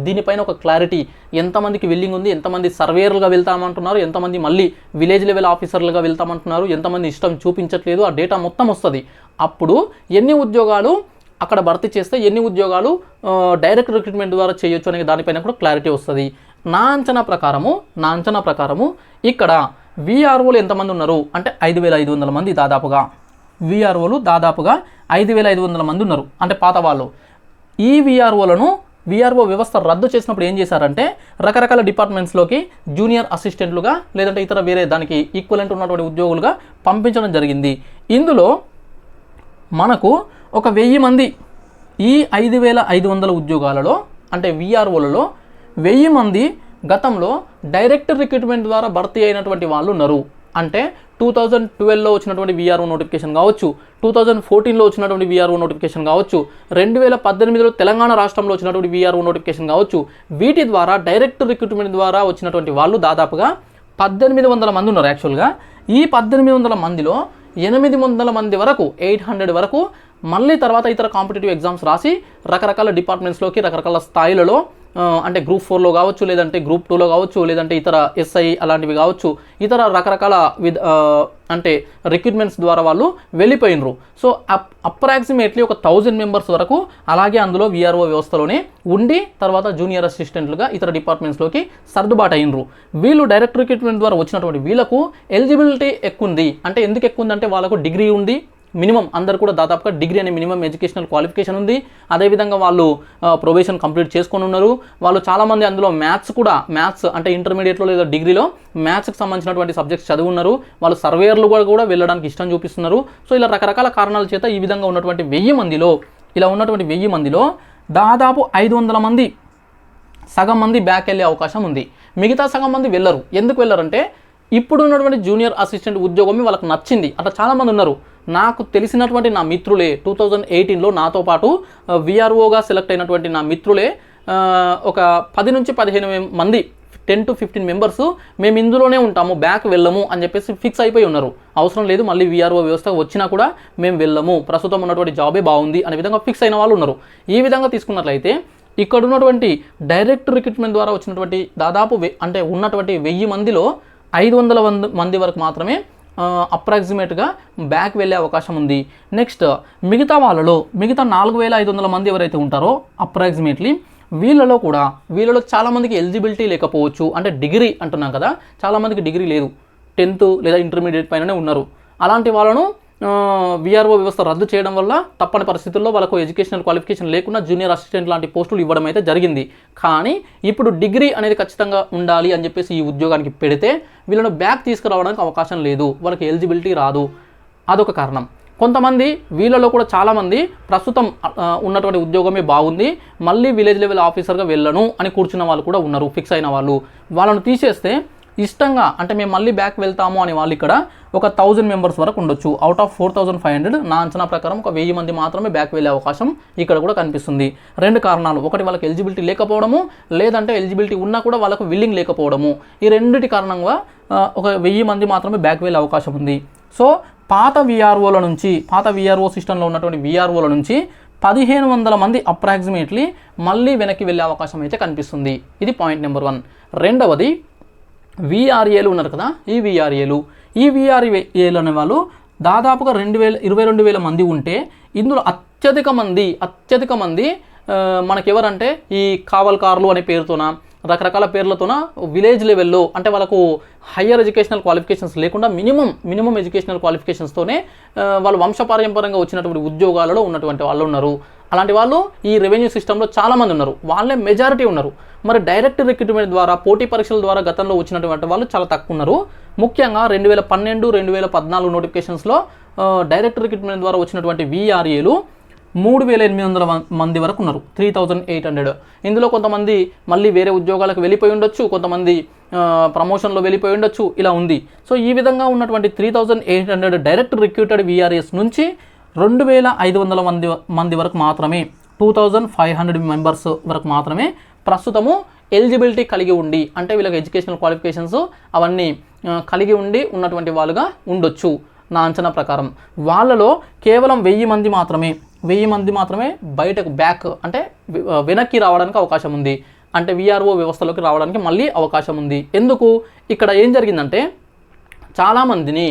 దీనిపైన ఒక క్లారిటీ, ఎంతమందికి విల్లింగ్ ఉంది, ఎంతమంది సర్వేయర్లుగా వెళ్తామంటున్నారు, ఎంతమంది మళ్ళీ విలేజ్ లెవెల్ ఆఫీసర్లుగా వెళ్తామంటున్నారు, ఎంతమంది ఇష్టం చూపించట్లేదు, ఆ డేటా మొత్తం వస్తుంది. అప్పుడు ఎన్ని ఉద్యోగాలు అక్కడ భర్తీ చేస్తే ఎన్ని ఉద్యోగాలు డైరెక్ట్ రిక్రూట్మెంట్ ద్వారా చేయొచ్చు అనే దానిపైన కూడా క్లారిటీ వస్తుంది. నా అంచనా ప్రకారము ఇక్కడ వీఆర్ఓలు ఎంతమంది ఉన్నారు అంటే 5,500 మంది దాదాపుగా. వీఆర్ఓలు దాదాపుగా 5,500 మంది ఉన్నారు, అంటే పాత వాళ్ళు. ఈ వీఆర్ఓ వ్యవస్థ రద్దు చేసినప్పుడు ఏం చేశారంటే రకరకాల డిపార్ట్మెంట్స్లోకి జూనియర్ అసిస్టెంట్లుగా లేదంటే ఇతర వేరే దానికి ఈక్వలెంట్ ఉన్నటువంటి ఉద్యోగులుగా పంపించడం జరిగింది. ఇందులో మనకు ఒక 1000 మంది, ఈ 5,500 ఉద్యోగాలలో అంటే వీఆర్ఓలలో 1000 మంది గతంలో డైరెక్ట్ రిక్రూట్మెంట్ ద్వారా భర్తీ అయినటువంటి వాళ్ళు ఉన్నారు. అంటే 2012లో వచ్చినటువంటి వీఆర్ఓ నోటిఫికేషన్ కావచ్చు, 2014లో వచ్చినటువంటి వీఆర్ఓ నోటిఫికేషన్ కావచ్చు, 2018లో తెలంగాణ రాష్ట్రంలో వచ్చినటువంటి వీఆర్ఓ నోటిఫికేషన్ కావచ్చు, వీటి ద్వారా డైరెక్ట్ రిక్రూట్మెంట్ ద్వారా వచ్చినటువంటి వాళ్ళు దాదాపుగా 1800 మంది ఉన్నారు. యాక్చువల్గా ఈ 1800 మందిలో 800 మంది వరకు, 800 వరకు మళ్ళీ తర్వాత ఇతర కాంపిటేటివ్ ఎగ్జామ్స్ రాసి రకరకాల డిపార్ట్మెంట్స్లోకి రకరకాల స్థాయిలలో, అంటే గ్రూప్ 4లో కావచ్చు, లేదంటే గ్రూప్ 2లో కావచ్చు, లేదంటే ఇతర SI అలాంటివి కావచ్చు, ఇతర రకరకాల అంటే రిక్రూట్మెంట్స్ ద్వారా వాళ్ళు వెళ్ళిపోయినరు. సో అప్రాక్సిమేట్లీ ఒక 1000 మెంబర్స్ వరకు అలాగే అందులో వీఆర్ఓ వ్యవస్థలోనే ఉండి తర్వాత జూనియర్ అసిస్టెంట్లుగా ఇతర డిపార్ట్మెంట్స్లోకి సర్దుబాటు అయినరు. వీళ్ళు డైరెక్ట్ రిక్రూట్మెంట్ ద్వారా వచ్చినటువంటి వీళ్ళకు ఎలిజిబిలిటీ ఎక్కువ ఉంది. అంటే ఎందుకు ఎక్కువ ఉంది అంటే వాళ్ళకు డిగ్రీ ఉంది, మినిమం అందరు కూడా దాదాపుగా డిగ్రీ అనే మినిమం ఎడ్యుకేషనల్ క్వాలిఫికేషన్ ఉంది. అదేవిధంగా వాళ్ళు ప్రొబేషన్ కంప్లీట్ చేసుకొని ఉన్నారు. వాళ్ళు చాలామంది అందులో మ్యాథ్స్ అంటే ఇంటర్మీడియట్లో లేదా డిగ్రీలో మ్యాథ్స్కి సంబంధించినటువంటి సబ్జెక్ట్స్ చదివి ఉన్నారు. వాళ్ళు సర్వేయర్లు కూడా వెళ్ళడానికి ఇష్టం చూపిస్తున్నారు. సో ఇలా రకరకాల కారణాల చేత ఈ విధంగా ఉన్నటువంటి 1000 మందిలో దాదాపు 500 మంది, సగం మంది బ్యాక్ వెళ్ళే అవకాశం ఉంది. మిగతా సగం మంది వెళ్ళరు. ఎందుకు వెళ్ళరంటే ఇప్పుడు ఉన్నటువంటి జూనియర్ అసిస్టెంట్ ఉద్యోగం వాళ్ళకి నచ్చింది. అట్లా చాలామంది ఉన్నారు. నాకు తెలిసినటువంటి నా మిత్రులే 2018లో నాతో పాటు వీఆర్ఓగా సెలెక్ట్ అయినటువంటి నా మిత్రులే ఒక 10 నుంచి 15 మంది, 10 to 15 మెంబర్స్ మేము ఇందులోనే ఉంటాము, బ్యాక్ వెళ్ళము అని చెప్పేసి ఫిక్స్ అయిపోయి ఉన్నారు. అవసరం లేదు మళ్ళీ వీఆర్ఓ వ్యవస్థ వచ్చినా కూడా మేము వెళ్ళము, ప్రస్తుతం ఉన్నటువంటి జాబే బాగుంది అనే విధంగా ఫిక్స్ అయిన వాళ్ళు ఉన్నారు. ఈ విధంగా తీసుకున్నట్లయితే ఇక్కడ ఉన్నటువంటి డైరెక్ట్ రిక్రూట్మెంట్ ద్వారా వచ్చినటువంటి దాదాపు అంటే ఉన్నటువంటి 1000 మందిలో 500 మంది వరకు మాత్రమే అప్రాక్సిమేట్గా బ్యాక్ వెళ్ళే అవకాశం ఉంది. నెక్స్ట్ మిగతా 4,500 మంది ఎవరైతే ఉంటారో అప్రాక్సిమేట్లీ వీళ్ళలో చాలామందికి ఎలిజిబిలిటీ లేకపోవచ్చు. అంటే డిగ్రీ అంటున్నాం కదా, చాలామందికి డిగ్రీ లేదు, 10th లేదా ఇంటర్మీడియట్ పైననే ఉన్నారు. అలాంటి వాళ్ళను వీఆర్ఓ వ్యవస్థ రద్దు చేయడం వల్ల తప్పని పరిస్థితుల్లో వాళ్ళకు ఎడ్యుకేషనల్ క్వాలిఫికేషన్ లేకుండా జూనియర్ అసిస్టెంట్ లాంటి పోస్టులు ఇవ్వడం అయితే జరిగింది. కానీ ఇప్పుడు డిగ్రీ అనేది ఖచ్చితంగా ఉండాలి అని చెప్పేసి ఈ ఉద్యోగానికి పెడితే వీళ్ళను బ్యాక్ తీసుకురావడానికి అవకాశం లేదు, వాళ్ళకి ఎలిజిబిలిటీ రాదు. అదొక కారణం. కొంతమంది వీళ్ళలో కూడా చాలామంది ప్రస్తుతం ఉన్నటువంటి ఉద్యోగమే బాగుంది, మళ్ళీ విలేజ్ లెవెల్ ఆఫీసర్గా వెళ్ళను అని కూర్చున్న వాళ్ళు కూడా ఉన్నారు. ఫిక్స్ అయిన వాళ్ళను తీసేస్తే ఇష్టంగా అంటే మేము మళ్ళీ బ్యాక్ వెళ్తాము అని వాళ్ళు ఇక్కడ ఒక 1000 మెంబర్స్ వరకు ఉండొచ్చు. అవుట్ ఆఫ్ 4500 నా అంచనా ప్రకారం ఒక 1000 మంది మాత్రమే బ్యాక్ వెళ్ళే అవకాశం ఇక్కడ కూడా కనిపిస్తుంది. 2 కారణాలు, ఒకటి వాళ్ళకి ఎలిజిబిలిటీ లేకపోవడము, లేదంటే ఎలిజిబిలిటీ ఉన్నా కూడా వాళ్ళకు విల్లింగ్ లేకపోవడము. ఈ రెండిటి కారణంగా ఒక 1000 మంది మాత్రమే బ్యాక్ వెళ్ళే అవకాశం ఉంది. సో పాత విఆర్ఓ సిస్టంలో ఉన్నటువంటి విఆర్ఓల నుంచి 1500 మంది అప్రాక్సిమేట్లీ మళ్ళీ వెనక్కి వెళ్ళే అవకాశం అయితే కనిపిస్తుంది. ఇది పాయింట్ నెంబర్ 1. రెండవది విఆర్ఏలు ఉన్నారు కదా, ఈ విఆర్ఏలు అనే వాళ్ళు దాదాపుగా 22,000 మంది ఉంటే ఇందులో అత్యధిక మంది మనకెవరంటే ఈ కావల్కారులు అనే పేరుతోన రకరకాల పేర్లతోన విలేజ్ లెవెల్లో అంటే వాళ్ళకు హయ్యర్ ఎడ్యుకేషనల్ క్వాలిఫికేషన్స్ లేకుండా మినిమం ఎడ్యుకేషనల్ క్వాలిఫికేషన్స్తోనే వాళ్ళు వంశపారంపర్యంగా వచ్చినటువంటి ఉద్యోగాలలో ఉన్నటువంటి వాళ్ళు ఉన్నారు. అలాంటి వాళ్ళు ఈ రెవెన్యూ సిస్టంలో చాలామంది ఉన్నారు, వాళ్ళే మెజారిటీ ఉన్నారు. మరి డైరెక్ట్ రిక్రూట్మెంట్ ద్వారా పోటీ పరీక్షల ద్వారా గతంలో వచ్చినటువంటి వాళ్ళు చాలా తక్కువ ఉన్నారు. ముఖ్యంగా 2012, 2014 నోటిఫికేషన్స్లో డైరెక్ట్ రిక్రూట్మెంట్ ద్వారా వచ్చినటువంటి విఆర్ఏలు 3,800 మంది వరకు ఉన్నారు, 3,800. ఇందులో కొంతమంది మళ్ళీ వేరే ఉద్యోగాలకు వెళ్ళిపోయి ఉండొచ్చు, కొంతమంది ప్రమోషన్లో వెళ్ళిపోయి ఉండొచ్చు, ఇలా ఉంది. సో ఈ విధంగా ఉన్నటువంటి 3,800 డైరెక్ట్ రిక్రూటెడ్ విఆర్ఏస్ నుంచి 2,500 మంది వరకు మాత్రమే, 2,500 మెంబర్స్ వరకు మాత్రమే ప్రస్తుతము ఎలిజిబిలిటీ కలిగి ఉండి, అంటే వీళ్ళకి ఎడ్యుకేషనల్ క్వాలిఫికేషన్స్ అవన్నీ కలిగి ఉన్నటువంటి వాళ్ళుగా ఉండొచ్చు నా అంచనా ప్రకారం. వాళ్ళలో కేవలం 1000 మంది మాత్రమే బయటకు బ్యాక్ అంటే వెనక్కి రావడానికి అవకాశం ఉంది, అంటే విఆర్ఓ వ్యవస్థలోకి రావడానికి మళ్ళీ అవకాశం ఉంది. ఎందుకు ఇక్కడ ఏం జరిగిందంటే చాలామందిని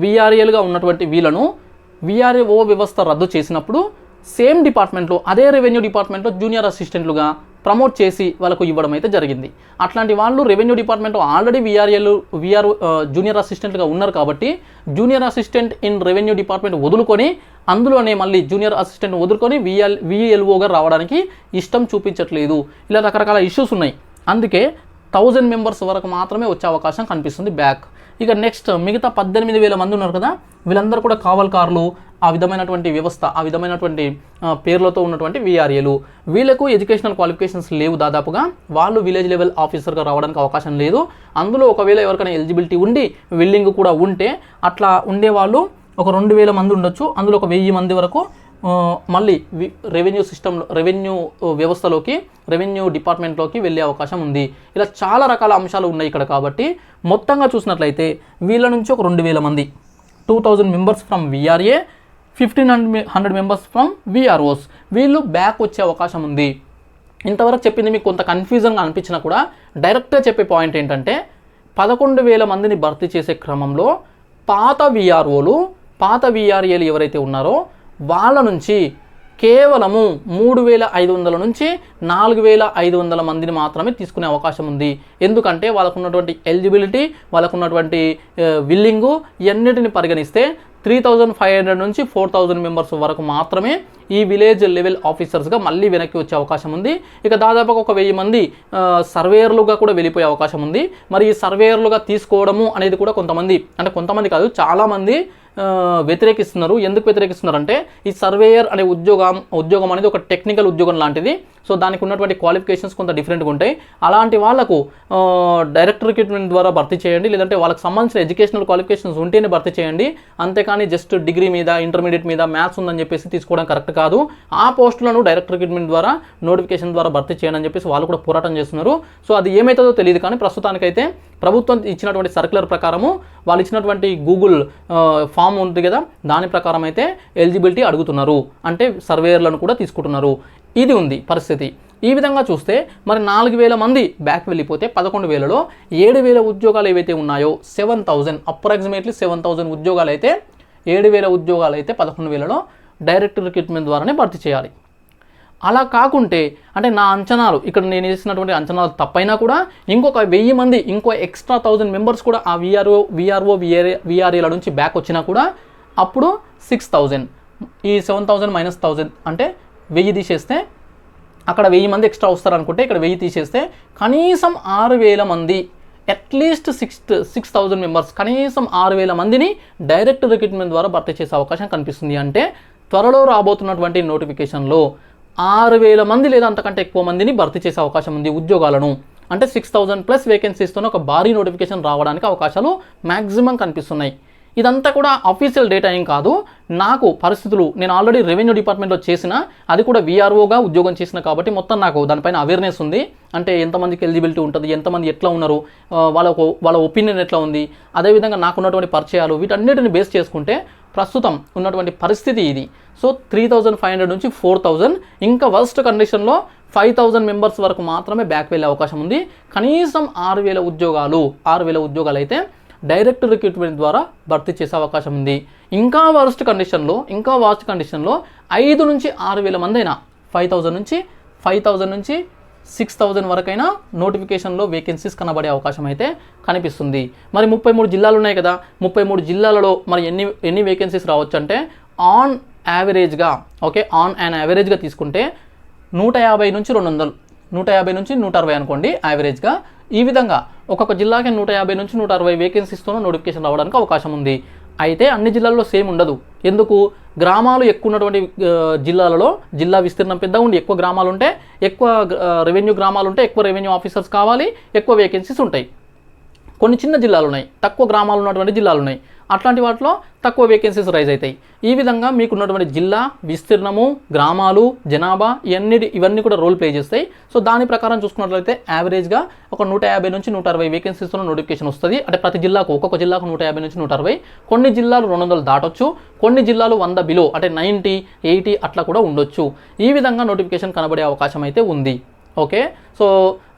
విఆర్ఏలుగా ఉన్నటువంటి వీళ్ళను విఆర్ఓ వ్యవస్థ రద్దు చేసినప్పుడు సేమ్ డిపార్ట్మెంట్లో అదే రెవెన్యూ డిపార్ట్మెంట్లో జూనియర్ అసిస్టెంట్లుగా ప్రమోట్ చేసి వాళ్ళకు ఇవ్వడం అయితే జరిగింది. అట్లాంటి వాళ్ళు రెవెన్యూ డిపార్ట్మెంట్లో ఆల్రెడీ జూనియర్ అసిస్టెంట్గా ఉన్నారు కాబట్టి junior assistant in revenue department వదులుకొని అందులోనే మళ్ళీ జూనియర్ అసిస్టెంట్ వదులుకొని విఎల్ఓగా రావడానికి ఇష్టం చూపించట్లేదు. ఇలా రకరకాల ఇష్యూస్ ఉన్నాయి. అందుకే 1000 మెంబర్స్ వరకు మాత్రమే వచ్చే అవకాశం కనిపిస్తుంది బ్యాక్. ఇక నెక్స్ట్ మిగతా 18,000 మంది ఉన్నారు కదా, వీళ్ళందరూ కూడా కావల్కారులు, ఆ విధమైనటువంటి వ్యవస్థ, ఆ విధమైనటువంటి పేర్లతో ఉన్నటువంటి విఆర్ఏలు. వీళ్ళకు ఎడ్యుకేషనల్ క్వాలిఫికేషన్స్ లేవు దాదాపుగా, వాళ్ళు విలేజ్ లెవెల్ ఆఫీసర్గా రావడానికి అవకాశం లేదు. అందులో ఒకవేళ ఎవరికైనా ఎలిజిబిలిటీ ఉండి విల్లింగ్ కూడా ఉంటే అట్లా ఉండేవాళ్ళు ఒక 2,000 మంది ఉండొచ్చు. అందులో ఒక 1000 మంది వరకు మళ్ళీ రెవెన్యూ వ్యవస్థలోకి, రెవెన్యూ డిపార్ట్మెంట్లోకి వెళ్ళే అవకాశం ఉంది. ఇలా చాలా రకాల అంశాలు ఉన్నాయి ఇక్కడ. కాబట్టి మొత్తంగా చూసినట్లయితే వీళ్ళ నుంచి ఒక 2,000 మంది, 2,000 members from VRA, 1,500 members from VROs, వీళ్ళు బ్యాక్ వచ్చే అవకాశం ఉంది. ఇంతవరకు చెప్పింది మీకు కొంత కన్ఫ్యూజన్గా అనిపించినా కూడా డైరెక్ట్గా చెప్పే పాయింట్ ఏంటంటే 11,000 మందిని భర్తీ చేసే క్రమంలో పాత విఆర్ఏలు ఎవరైతే ఉన్నారో వాళ్ళ నుంచి కేవలము 3,500 నుంచి 4,500 మందిని మాత్రమే తీసుకునే అవకాశం ఉంది. ఎందుకంటే వాళ్ళకు ఉన్నటువంటి ఎలిజిబిలిటీ, వాళ్ళకు ఉన్నటువంటి విల్లింగు ఇవన్నిటిని పరిగణిస్తే 3,500 నుంచి 4,000 మెంబర్స్ వరకు మాత్రమే ఈ విలేజ్ లెవెల్ ఆఫీసర్స్గా మళ్ళీ వెనక్కి వచ్చే అవకాశం ఉంది. ఇక దాదాపుగా ఒక 1000 మంది సర్వేయర్లుగా కూడా వెళ్ళిపోయే అవకాశం ఉంది. మరి ఈ సర్వేయర్లుగా తీసుకోవడము అనేది కూడా కొంతమంది కాదు, చాలామంది వ్యతిరేకిస్తున్నారు. ఎందుకు వ్యతిరేకిస్తున్నారు అంటే ఈ సర్వేయర్ అనే ఉద్యోగం అనేది ఒక టెక్నికల్ ఉద్యోగం లాంటిది. సో దానికి ఉన్నటువంటి క్వాలిఫికేషన్స్ కొంత డిఫరెంట్గా ఉంటాయి. అలాంటి వాళ్ళకు డైరెక్ట్ రిక్రూట్మెంట్ ద్వారా భర్తీ చేయండి, లేదంటే వాళ్ళకి సంబంధించిన ఎడ్యుకేషనల్ క్వాలిఫికేషన్స్ ఉంటేనే భర్తీ చేయండి. అంతేకాని జస్ట్ డిగ్రీ మీద, ఇంటర్మీడియట్ మీద, మ్యాథ్స్ ఉందని చెప్పేసి తీసుకోవడం కరెక్ట్ కాదు. ఆ పోస్టులను డైరెక్ట్ రిక్రూట్మెంట్ ద్వారా, నోటిఫికేషన్ ద్వారా భర్తీ చేయండి అని చెప్పేసి వాళ్ళు కూడా పోరాటం చేస్తున్నారు. సో అది ఏమవుతుందో తెలియదు, కానీ ప్రస్తుతానికైతే ప్రభుత్వం ఇచ్చినటువంటి సర్క్యులర్ ప్రకారము, వాళ్ళు ఇచ్చినటువంటి గూగుల్ ఫామ్ ఉంది కదా, దాని ప్రకారం అయితే ఎలిజిబిలిటీ అడుగుతున్నారు, అంటే సర్వేయర్లను కూడా తీసుకుంటున్నారు. ఇది ఉంది పరిస్థితి. ఈ విధంగా చూస్తే మరి 4,000 మంది బ్యాక్ వెళ్ళిపోతే 11,000లో 7,000 ఉద్యోగాలు ఏవైతే ఉన్నాయో 7,000 అప్రాక్సిమేట్లీ 7,000 ఉద్యోగాలు అయితే 7,000 ఉద్యోగాలు అయితే 11,000లో డైరెక్ట్ రిక్రూట్మెంట్ ద్వారానే భర్తీ చేయాలి. అలా కాకుంటే అంటే నా అంచనాలు, ఇక్కడ నేను వేసినటువంటి అంచనాలు తప్పైనా కూడా ఇంకొక 1000 మంది, ఇంకో ఎక్స్ట్రా 1000 మెంబర్స్ కూడా ఆ విఆర్ఏల నుంచి బ్యాక్ వచ్చినా కూడా అప్పుడు 6,000, ఈ 7,000 మైనస్ 1,000 అంటే 1000 తీసేస్తే అక్కడ 1000 మంది ఎక్స్ట్రా వస్తారు అనుకుంటే ఇక్కడ 1000 తీసేస్తే కనీసం 6,000 మంది అట్లీస్ట్ 6,000 మెంబర్స్, కనీసం 6,000 మందిని డైరెక్ట్ రిక్రూట్మెంట్ ద్వారా భర్తీ చేసే అవకాశం కనిపిస్తుంది. అంటే త్వరలో రాబోతున్నటువంటి నోటిఫికేషన్లో 6,000 మంది లేదా అంతకంటే ఎక్కువ మందిని భర్తీ చేసే అవకాశం ఉంది ఉద్యోగాలను. అంటే 6,000+ వేకెన్సీస్తోనే ఒక భారీ నోటిఫికేషన్ రావడానికి అవకాశాలు మ్యాక్సిమం కనిపిస్తున్నాయి. ఇదంతా కూడా అఫీషియల్ డేటా ఏం కాదు, నాకు పరిస్థితులు, నేను ఆల్రెడీ రెవెన్యూ డిపార్ట్మెంట్లో చేసిన, అది కూడా వీఆర్ఓగా ఉద్యోగం చేసిన కాబట్టి మొత్తం నాకు దానిపైన అవేర్నెస్ ఉంది. అంటే ఎంతమందికి ఎలిజిబిలిటీ ఉంటుంది, ఎంతమంది ఎట్లా ఉన్నారు, వాళ్ళ ఒపీనియన్ ఎట్లా ఉంది, అదేవిధంగా నాకు ఉన్నటువంటి పరిచయాలు, వీటన్నిటిని బేస్ చేసుకుంటే ప్రస్తుతం ఉన్నటువంటి పరిస్థితి ఇది. సో 3,500 నుంచి 4,000, ఇంకా వర్స్ట్ కండిషన్లో 5,000 మెంబర్స్ వరకు మాత్రమే బ్యాక్ వెళ్ళే అవకాశం ఉంది. కనీసం 6,000 ఉద్యోగాలు అయితే డైరెక్ట్ రిక్రూట్మెంట్ ద్వారా భర్తీ చేసే అవకాశం ఉంది. ఇంకా వర్స్ట్ కండిషన్లో 5 నుంచి 6,000 మంది అయినా 5,000 నుంచి 6,000 వరకైనా నోటిఫికేషన్లో వేకెన్సీస్ కనబడే అవకాశం అయితే కనిపిస్తుంది. మరి 33 జిల్లాలు ఉన్నాయి కదా, 33 జిల్లాలలో మరి ఎన్ని వేకెన్సీస్ రావచ్చు అంటే ఆన్ యావరేజ్గా తీసుకుంటే 150 నుంచి 200, 150 నుంచి 160 అనుకోండి యావరేజ్గా. ఈ విధంగా ఒక్కొక్క జిల్లాకి 150 నుంచి 160 వేకెన్సీస్తోనూ నోటిఫికేషన్ రావడానికి అవకాశం ఉంది. అయితే అన్ని జిల్లాల్లో సేమ్ ఉండదు. ఎందుకు? గ్రామాలు ఎక్కువ ఉన్నటువంటి జిల్లాలలో జిల్లా విస్తీర్ణం పెద్దగా ఉండి ఎక్కువ గ్రామాలు ఉంటే, ఎక్కువ రెవెన్యూ గ్రామాలు ఉంటే ఎక్కువ రెవెన్యూ ఆఫీసర్స్ కావాలి, ఎక్కువ వేకెన్సీస్ ఉంటాయి. కొన్ని చిన్న జిల్లాలు ఉన్నాయి, తక్కువ గ్రామాలు ఉన్నటువంటి జిల్లాలు ఉన్నాయి, అట్లాంటి వాటిలో తక్కువ వేకెన్సీస్ రైజ్ అవుతాయి. ఈ విధంగా మీకు ఉన్నటువంటి జిల్లా విస్తీర్ణము, గ్రామాలు, జనాభా ఇవన్నీ కూడా రోల్ ప్లే చేస్తాయి. సో దాని ప్రకారం చూసుకున్నట్లయితే యావరేజ్గా ఒక 150 నుంచి 160 వేకెన్సీస్తో నోటిఫికేషన్ వస్తుంది. అంటే ప్రతి జిల్లాకు, ఒక్కొక్క జిల్లాకు 150 నుంచి 160, కొన్ని జిల్లాలు 200 దాటొచ్చు, కొన్ని జిల్లాలు 100 బిలో అంటే 90, 80 అట్లా కూడా ఉండొచ్చు. ఈ విధంగా నోటిఫికేషన్ కనబడే అవకాశం అయితే ఉంది. ఓకే, సో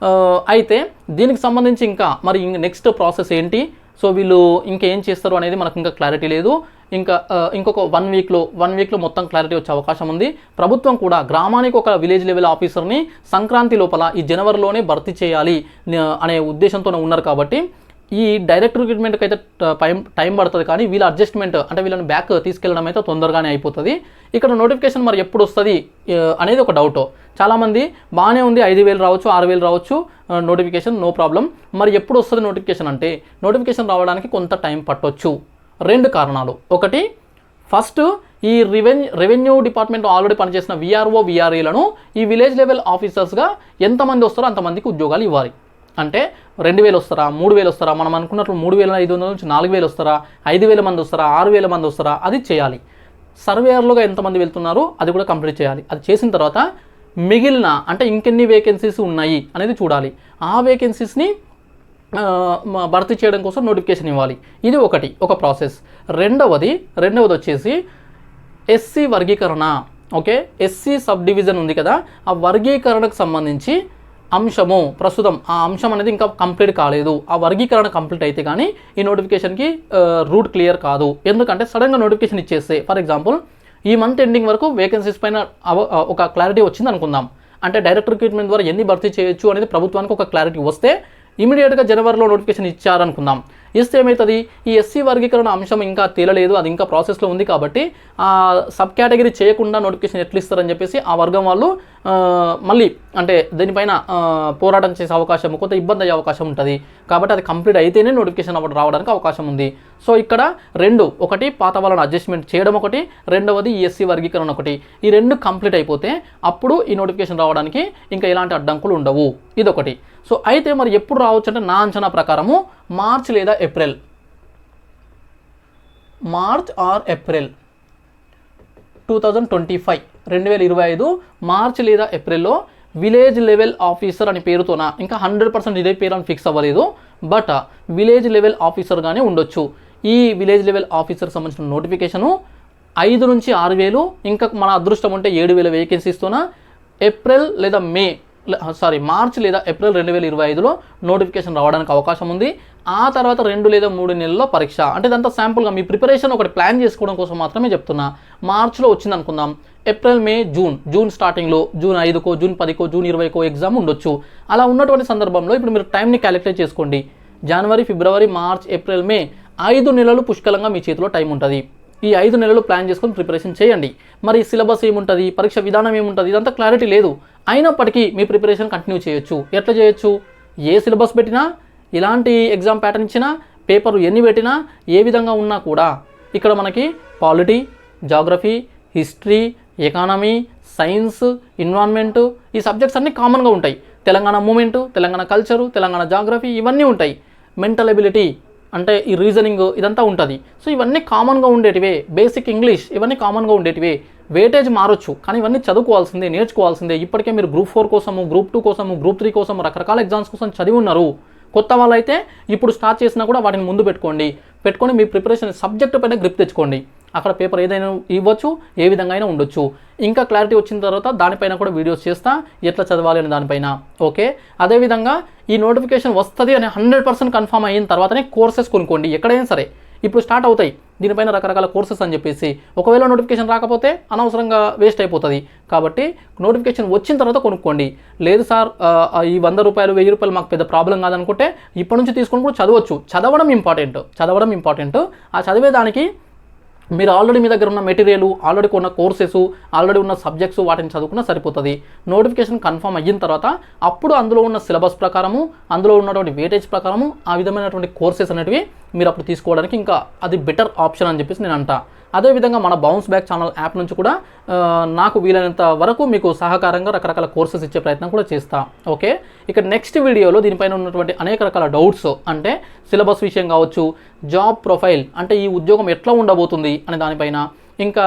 అయితే దీనికి సంబంధించి ఇంకా మరి నెక్స్ట్ ప్రాసెస్ ఏంటి, సో వీళ్ళు ఇంకేం చేస్తారు అనేది మనకు ఇంకా క్లారిటీ లేదు. ఇంకొక 1 వీక్లో మొత్తం క్లారిటీ వచ్చే అవకాశం ఉంది. ప్రభుత్వం కూడా గ్రామానికి ఒక విలేజ్ లెవెల్ ఆఫీసర్ని సంక్రాంతి లోపల ఈ జనవరిలోనే భర్తీ చేయాలి అనే ఉద్దేశంతోనే ఉన్నారు. కాబట్టి ఈ డైరెక్ట్ రిక్రూట్మెంట్కి అయితే టైం పడుతుంది, కానీ వీళ్ళ అడ్జస్ట్మెంట్ అంటే వీళ్ళని బ్యాక్ తీసుకెళ్ళడం అయితే తొందరగానే అయిపోతుంది. ఇక్కడ నోటిఫికేషన్ మరి ఎప్పుడు వస్తుంది అనేది ఒక డౌట్. చాలామంది బాగానే ఉంది, 5,000 రావచ్చు, 6,000 రావచ్చు నోటిఫికేషన్, నో ప్రాబ్లం. మరి ఎప్పుడు వస్తుంది నోటిఫికేషన్ అంటే, నోటిఫికేషన్ రావడానికి కొంత టైం పట్టొచ్చు. 2 కారణాలు. ఒకటి, ఫస్ట్ ఈ రెవెన్యూ డిపార్ట్మెంట్ ఆల్రెడీ పనిచేసిన వీఆర్ఓ వీఆర్ఏలను ఈ విలేజ్ లెవెల్ ఆఫీసర్స్గా ఎంతమంది వస్తారో అంతమందికి ఉద్యోగాలు ఇవ్వాలి. అంటే 2,000 వస్తారా, 3,000 వస్తారా, మనం అనుకున్నట్లు 3,500 నుంచి 4,000 వస్తారా, 5,000 మంది వస్తారా, 6,000 మంది వస్తారా, అది చేయాలి. సర్వేయర్లుగా ఎంతమంది వెళ్తున్నారో అది కూడా కంప్లీట్ చేయాలి. అది చేసిన తర్వాత మిగిలిన అంటే ఇంకెన్ని వేకెన్సీస్ ఉన్నాయి అనేది చూడాలి. ఆ వేకెన్సీస్ని భర్తీ చేయడం కోసం నోటిఫికేషన్ ఇవ్వాలి. ఇది ఒక ప్రాసెస్. రెండవది వచ్చేసి ఎస్సీ వర్గీకరణ. ఓకే, ఎస్సీ సబ్ డివిజన్ ఉంది కదా, ఆ వర్గీకరణకు సంబంధించి అంశము ప్రస్తుతం ఆ అంశం అనేది ఇంకా కంప్లీట్ కాలేదు. ఆ వర్గీకరణ కంప్లీట్ అయితే కానీ ఈ నోటిఫికేషన్కి రూట్ క్లియర్ కాదు. ఎందుకంటే సడన్గా నోటిఫికేషన్ ఇచ్చేస్తే, ఫర్ ఎగ్జాంపుల్ ఈ మంత్ ఎండింగ్ వరకు వేకెన్సీస్ పైన ఒక క్లారిటీ వచ్చింది అనుకుందాం. అంటే డైరెక్ట్ రిక్రూట్మెంట్ ద్వారా ఎన్ని భర్తీ చేయొచ్చు అనేది ప్రభుత్వానికి ఒక క్లారిటీ వస్తే, ఇమీడియట్గా జనవరిలో నోటిఫికేషన్ ఇచ్చారనుకుందాం. ఇస్తే ఏమవుతుంది, ఈ ఎస్సీ వర్గీకరణ అంశం ఇంకా తేలలేదు, అది ఇంకా ప్రాసెస్లో ఉంది. కాబట్టి ఆ సబ్ కేటగిరీ చేయకుండా నోటిఫికేషన్ ఎట్లా ఇస్తారని చెప్పేసి ఆ వర్గం వాళ్ళు మళ్ళీ అంటే దీనిపైన పోరాటం చేసే అవకాశం, కొంత ఇబ్బంది అయ్యే అవకాశం ఉంటుంది. కాబట్టి అది కంప్లీట్ అయితేనే నోటిఫికేషన్ రావడానికి అవకాశం ఉంది. సో ఇక్కడ 2, ఒకటి పాత వాళ్ళని అడ్జస్ట్మెంట్ చేయడం, ఒకటి రెండవది ఈ ఎస్సీ వర్గీకరణ ఒకటి. ఈ 2 కంప్లీట్ అయిపోతే అప్పుడు ఈ నోటిఫికేషన్ రావడానికి ఇంకా ఎలాంటి అడ్డంకులు ఉండవు. ఇదొకటి. సో అయితే మరి ఎప్పుడు రావచ్చు అంటే, నా అంచనా ప్రకారము మార్చ్ లేదా April, March are April 2025, 2025 March లేదా ఏప్రిల్లో విలేజ్ లెవెల్ ఆఫీసర్ అని పేరుతోన, ఇంకా 100% ఇదే పేరు అని ఫిక్స్ అవ్వలేదు, బట్ విలేజ్ లెవెల్ ఆఫీసర్గానే ఉండొచ్చు. ఈ విలేజ్ లెవెల్ ఆఫీసర్ సంబంధించిన నోటిఫికేషను 5 నుంచి 6,000, ఇంకా మన అదృష్టం ఉంటే 7,000 వేకెన్సీస్తోన మార్చ్ లేదా ఏప్రిల్ 2025లో నోటిఫికేషన్ రావడానికి అవకాశం ఉంది. ఆ తర్వాత 2 లేదా 3 నెలల్లో పరీక్ష. అంటే ఇదంతా శాంపుల్గా మీ ప్రిపరేషన్ ఒకటి ప్లాన్ చేసుకోవడం కోసం మాత్రమే చెప్తున్నా. మార్చ్లో వచ్చింది అనుకుందాం, ఏప్రిల్, మే, జూన్ స్టార్టింగ్లో జూన్ 5కో, జూన్ 10కో, జూన్ 20కో ఎగ్జామ్ ఉండొచ్చు. అలా ఉన్నటువంటి సందర్భంలో ఇప్పుడు మీరు టైంని క్యాలిక్యులేట్ చేసుకోండి. జనవరి, ఫిబ్రవరి, మార్చ్, ఏప్రిల్, మే 5 నెలలు పుష్కలంగా మీ చేతిలో టైం ఉంటుంది. ఈ 5 నెలలు ప్లాన్ చేసుకొని ప్రిపరేషన్ చేయండి. మరి సిలబస్ ఏముంటుంది, పరీక్ష విధానం ఏముంటుంది, ఇదంతా క్లారిటీ లేదు. అయినప్పటికీ మీ ప్రిపరేషన్ కంటిన్యూ చేయొచ్చు. ఎట్లా చేయొచ్చు? ఏ సిలబస్ పెట్టినా, ఇలాంటి ఎగ్జామ్ ప్యాటర్న్ ఇచ్చినా, పేపర్ ఎన్ని పెట్టినా, ఏ విధంగా ఉన్నా కూడా ఇక్కడ మనకి polity, geography, history, economy, science, environment ఈ సబ్జెక్ట్స్ అన్నీ కామన్గా ఉంటాయి. Telangana movement, Telangana culture, Telangana geography ఇవన్నీ ఉంటాయి. మెంటల్ ఎబిలిటీ అంటే ఈ రీజనింగ్ ఇదంతా ఉంటుంది. సో ఇవన్నీ కామన్గా ఉండేటివే. బేసిక్ ఇంగ్లీష్ ఇవన్నీ కామన్గా ఉండేటివే. వెయిటేజ్ మారొచ్చు, కానీ ఇవన్నీ చదువుకోవాల్సిందే, నేర్చుకోవాల్సిందే. ఇప్పటికే మీరు గ్రూప్ 4 కోసము, గ్రూప్ 2 కోసము, గ్రూప్ 3 కోసము రకరకాల ఎగ్జామ్స్ కోసం చదివి ఉన్నారు. కొత్త వాళ్ళైతే ఇప్పుడు స్టార్ట్ చేసినా కూడా వాటిని ముందు పెట్టుకొని మీ ప్రిపరేషన్ సబ్జెక్టు పైన గ్రిప్ తెచ్చుకోండి. అక్కడ పేపర్ ఏదైనా ఇవ్వచ్చు, ఏ విధంగా అయినా ఉండొచ్చు. ఇంకా క్లారిటీ వచ్చిన తర్వాత దానిపైన కూడా వీడియోస్ చేస్తా, ఎట్లా చదవాలి అని దానిపైన. ఓకే, అదేవిధంగా ఈ నోటిఫికేషన్ వస్తుంది అని 100% కన్ఫర్మ్ అయిన తర్వాతనే కోర్సెస్ కొనుక్కోండి. ఎక్కడైనా సరే ఇప్పుడు స్టార్ట్ అవుతాయి దీనిపైన రకరకాల కోర్సెస్ అని చెప్పేసి. ఒకవేళ నోటిఫికేషన్ రాకపోతే అనవసరంగా వేస్ట్ అయిపోతుంది. కాబట్టి నోటిఫికేషన్ వచ్చిన తర్వాత కొనుక్కోండి. లేదు సార్ ఈ 100 రూపాయలు 1000 రూపాయలు మాకు పెద్ద ప్రాబ్లం కాదనుకుంటే ఇప్పటి నుంచి తీసుకొని కూడా చదవచ్చు. చదవడం ఇంపార్టెంట్. ఆ చదివేదానికి మీరు ఆల్రెడీ మీ దగ్గర ఉన్న మెటీరియల్, ఆల్రెడీ ఉన్న కోర్సెస్, ఆల్రెడీ ఉన్న సబ్జెక్ట్స్ వాటిని చదువుకున్నా సరిపోతుంది. నోటిఫికేషన్ కన్ఫర్మ్ అయిన తర్వాత అప్పుడు అందులో ఉన్న సిలబస్ ప్రకారము, అందులో ఉన్నటువంటి వెయిటేజ్ ప్రకారము ఆ విధమైనటువంటి కోర్సెస్ అనేటివి మీరు అప్పుడు తీసుకోవడానికి ఇంకా అది బెటర్ ఆప్షన్ అని చెప్పేసి నేను అంటా. అదేవిధంగా మన బౌన్స్ బ్యాక్ ఛానల్ యాప్ నుంచి కూడా నాకు వీలైనంత వరకు మీకు సహకారంగా రకరకాల కోర్సెస్ ఇచ్చే ప్రయత్నం కూడా చేస్తా. ఓకే, ఇక నెక్స్ట్ వీడియోలో దీనిపైన ఉన్నటువంటి అనేక రకాల డౌట్స్ అంటే సిలబస్ విషయం కావచ్చు, జాబ్ ప్రొఫైల్ అంటే ఈ ఉద్యోగం ఎట్లా ఉండబోతుంది అనే దానిపైన, ఇంకా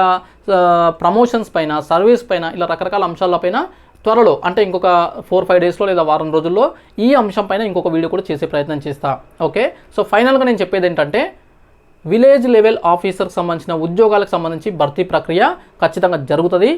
ప్రమోషన్స్ పైన, సర్వీస్ పైన, ఇలా రకరకాల అంశాలపైన త్వరలో అంటే ఇంకొక 4-5 డేస్లో లేదా వారం రోజుల్లో ఈ అంశం పైన ఇంకొక వీడియో కూడా చేసే ప్రయత్నం చేస్తా. ఓకే, సో ఫైనల్గా నేను చెప్పేది ఏంటంటే విలేజ్ లెవెల్ ఆఫీసర్కి సంబంధించిన ఉద్యోగాలకు సంబంధించి భర్తీ ప్రక్రియ ఖచ్చితంగా జరుగుతుంది.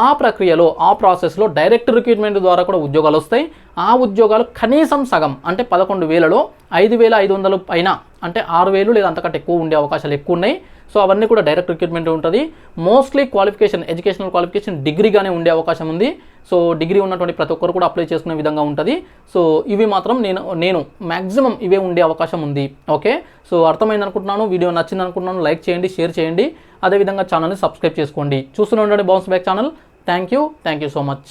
ఆ ప్రక్రియలో, ఆ ప్రాసెస్లో డైరెక్ట్ రిక్రూట్మెంట్ ద్వారా కూడా ఉద్యోగాలు వస్తాయి. ఆ ఉద్యోగాలు కనీసం సగం అంటే 11,000లో 5,500 పైన అంటే 6,000 లేదా అంతకంటే ఎక్కువ ఉండే అవకాశాలు ఎక్కువ ఉన్నాయి. సో అవన్నీ కూడా డైరెక్ట్ రిక్రూట్మెంట్ ఉంటుంది. మోస్ట్లీ క్వాలిఫికేషన్, ఎడ్యుకేషనల్ క్వాలిఫికేషన్ డిగ్రీగానే ఉండే అవకాశం ఉంది. సో డిగ్రీ ఉన్నటువంటి ప్రతి ఒక్కరు కూడా అప్లై చేసుకునే విధంగా ఉంటుంది. సో ఇవి మాత్రం నేను మ్యాక్సిమం ఇవే ఉండే అవకాశం ఉంది. ఓకే, సో అర్థమైంది అనుకుంటున్నాను. వీడియో నచ్చింది అనుకుంటున్నాను. లైక్ చేయండి, షేర్ చేయండి. అదేవిధంగా ఛానల్ని సబ్స్క్రైబ్ చేసుకోండి. చూస్తూనే ఉండండి bounce back channel. Thank you so much.